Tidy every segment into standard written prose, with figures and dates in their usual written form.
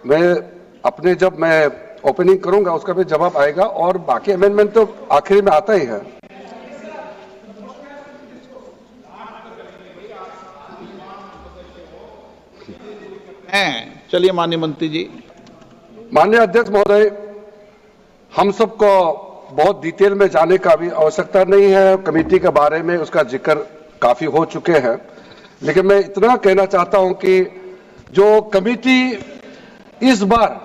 मैं अपने जब मैं ओपनिंग करूंगा उसका भी जवाब आएगा और बाकी अमेंडमेंट तो आखिरी में आता ही है। चलिए माननीय मंत्री जी। माननीय अध्यक्ष महोदय, हम सबको बहुत डिटेल में जाने का भी आवश्यकता नहीं है। कमेटी के बारे में उसका जिक्र काफी हो चुके हैं, लेकिन मैं इतना कहना चाहता हूं कि जो कमेटी इस बार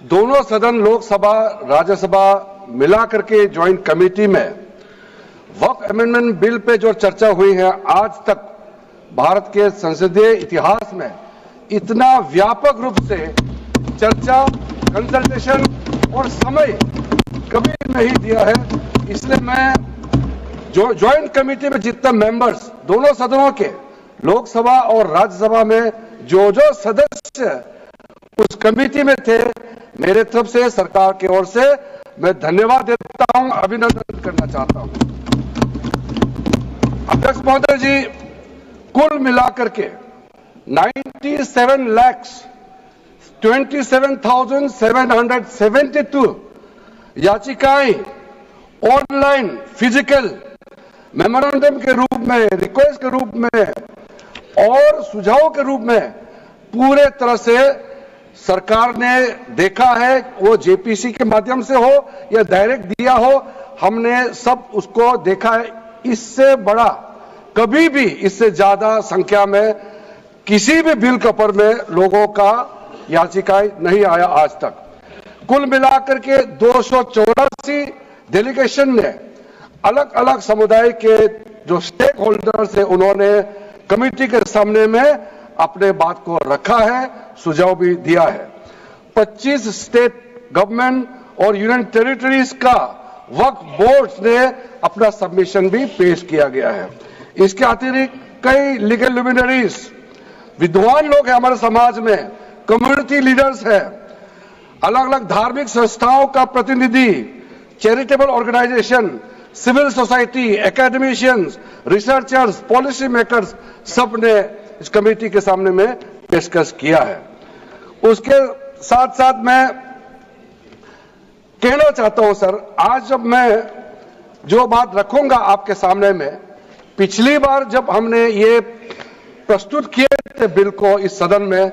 दोनों सदन लोकसभा राज्यसभा मिला करके ज्वाइंट कमेटी में वक्फ अमेंडमेंट बिल पे जो चर्चा हुई है, आज तक भारत के संसदीय इतिहास में इतना व्यापक रूप से चर्चा, कंसल्टेशन और समय कभी नहीं दिया है। इसलिए मैं जो ज्वाइंट कमेटी में जितने मेंबर्स दोनों सदनों के लोकसभा और राज्यसभा में जो सदस्य उस कमेटी में थे, मेरे तरफ से सरकार की ओर से मैं धन्यवाद देता हूं, अभिनंदन करना चाहता हूं। अध्यक्ष महोदय जी, कुल मिलाकर के 97,27,772 याचिकाएं ऑनलाइन, फिजिकल, मेमोरेंडम के रूप में, रिक्वेस्ट के रूप में और सुझाव के रूप में पूरे तरह से सरकार ने देखा है। वो जेपीसी के माध्यम से हो या डायरेक्ट दिया हो, हमने सब उसको देखा है। इससे बड़ा कभी भी, इससे ज्यादा संख्या में किसी भी बिल कपर में लोगों का याचिकाएं नहीं आया आज तक। कुल मिलाकर के 284 डेलीगेशन ने अलग अलग समुदाय के जो स्टेक होल्डर्स है, उन्होंने कमेटी के सामने में अपने बात को रखा है, सुझाव भी दिया है। 25 स्टेट गवर्नमेंट और यूनियन टेरिटरीज का वक्फ बोर्ड ने अपना सबमिशन भी पेश किया गया है। इसके अतिरिक्त कई लीगल लुमिनरीज, विद्वान लोग हैं हमारे समाज में, कम्युनिटी लीडर्स हैं, अलग अलग धार्मिक संस्थाओं का प्रतिनिधि, charitable organisation, civil society, academicians, researchers, policy makers, सब ने इस कमेटी के सामने में पेशकश किया है। उसके साथ साथ मैं कहना चाहता हूं सर, आज जब मैं जो बात रखूंगा आपके सामने में, पिछली बार जब हमने ये प्रस्तुत किए थे बिल को इस सदन में,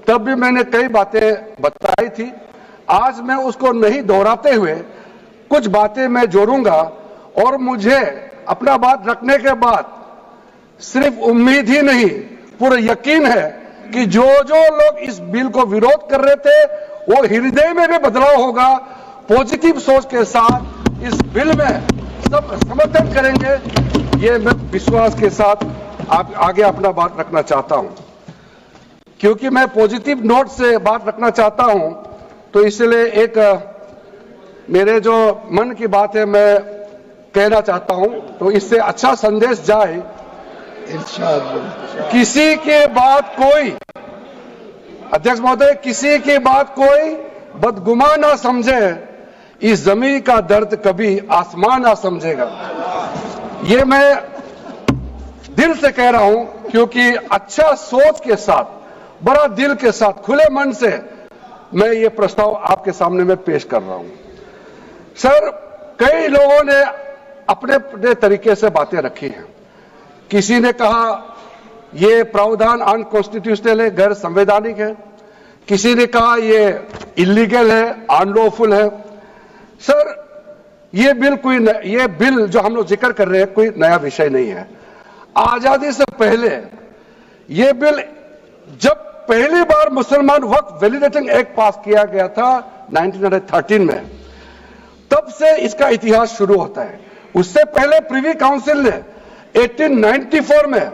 तब भी मैंने कई बातें बताई थी। आज मैं उसको नहीं दोहराते हुए कुछ बातें मैं जोड़ूंगा और मुझे अपना बात रखने के बाद सिर्फ उम्मीद ही नहीं, पूरा यकीन है कि जो लोग इस बिल को विरोध कर रहे थे, वो हृदय में भी बदलाव होगा। पॉजिटिव सोच के साथ इस बिल में सब समर्थन करेंगे, ये मैं विश्वास के साथ आप आगे अपना बात रखना चाहता हूं। क्योंकि मैं पॉजिटिव नोट से बात रखना चाहता हूं, तो इसलिए एक मेरे जो मन की बात है मैं कहना चाहता हूं, तो इससे अच्छा संदेश जाए। किसी के बात कोई, अध्यक्ष महोदय, किसी की बात कोई बदगुमान ना समझे, इस जमीन का दर्द कभी आसमान ना समझेगा। ये मैं दिल से कह रहा हूं, क्योंकि अच्छा सोच के साथ, बड़ा दिल के साथ, खुले मन से मैं ये प्रस्ताव आपके सामने में पेश कर रहा हूं। सर, कई लोगों ने अपने अपने तरीके से बातें रखी हैं। किसी ने कहा ये प्रावधान अनकॉन्स्टिट्यूशनल है, गैर संवैधानिक है। किसी ने कहा ये इलीगल है, अनलॉफुल है। सर, ये बिल जो हम लोग जिक्र कर रहे हैं कोई नया विषय नहीं है। आजादी से पहले ये बिल, जब पहली बार मुसलमान वक्फ वैलिडेटिंग एक्ट पास किया गया था 1913 में, तब से इसका इतिहास शुरू होता है। उससे पहले प्रिवी काउंसिल ने 1894 में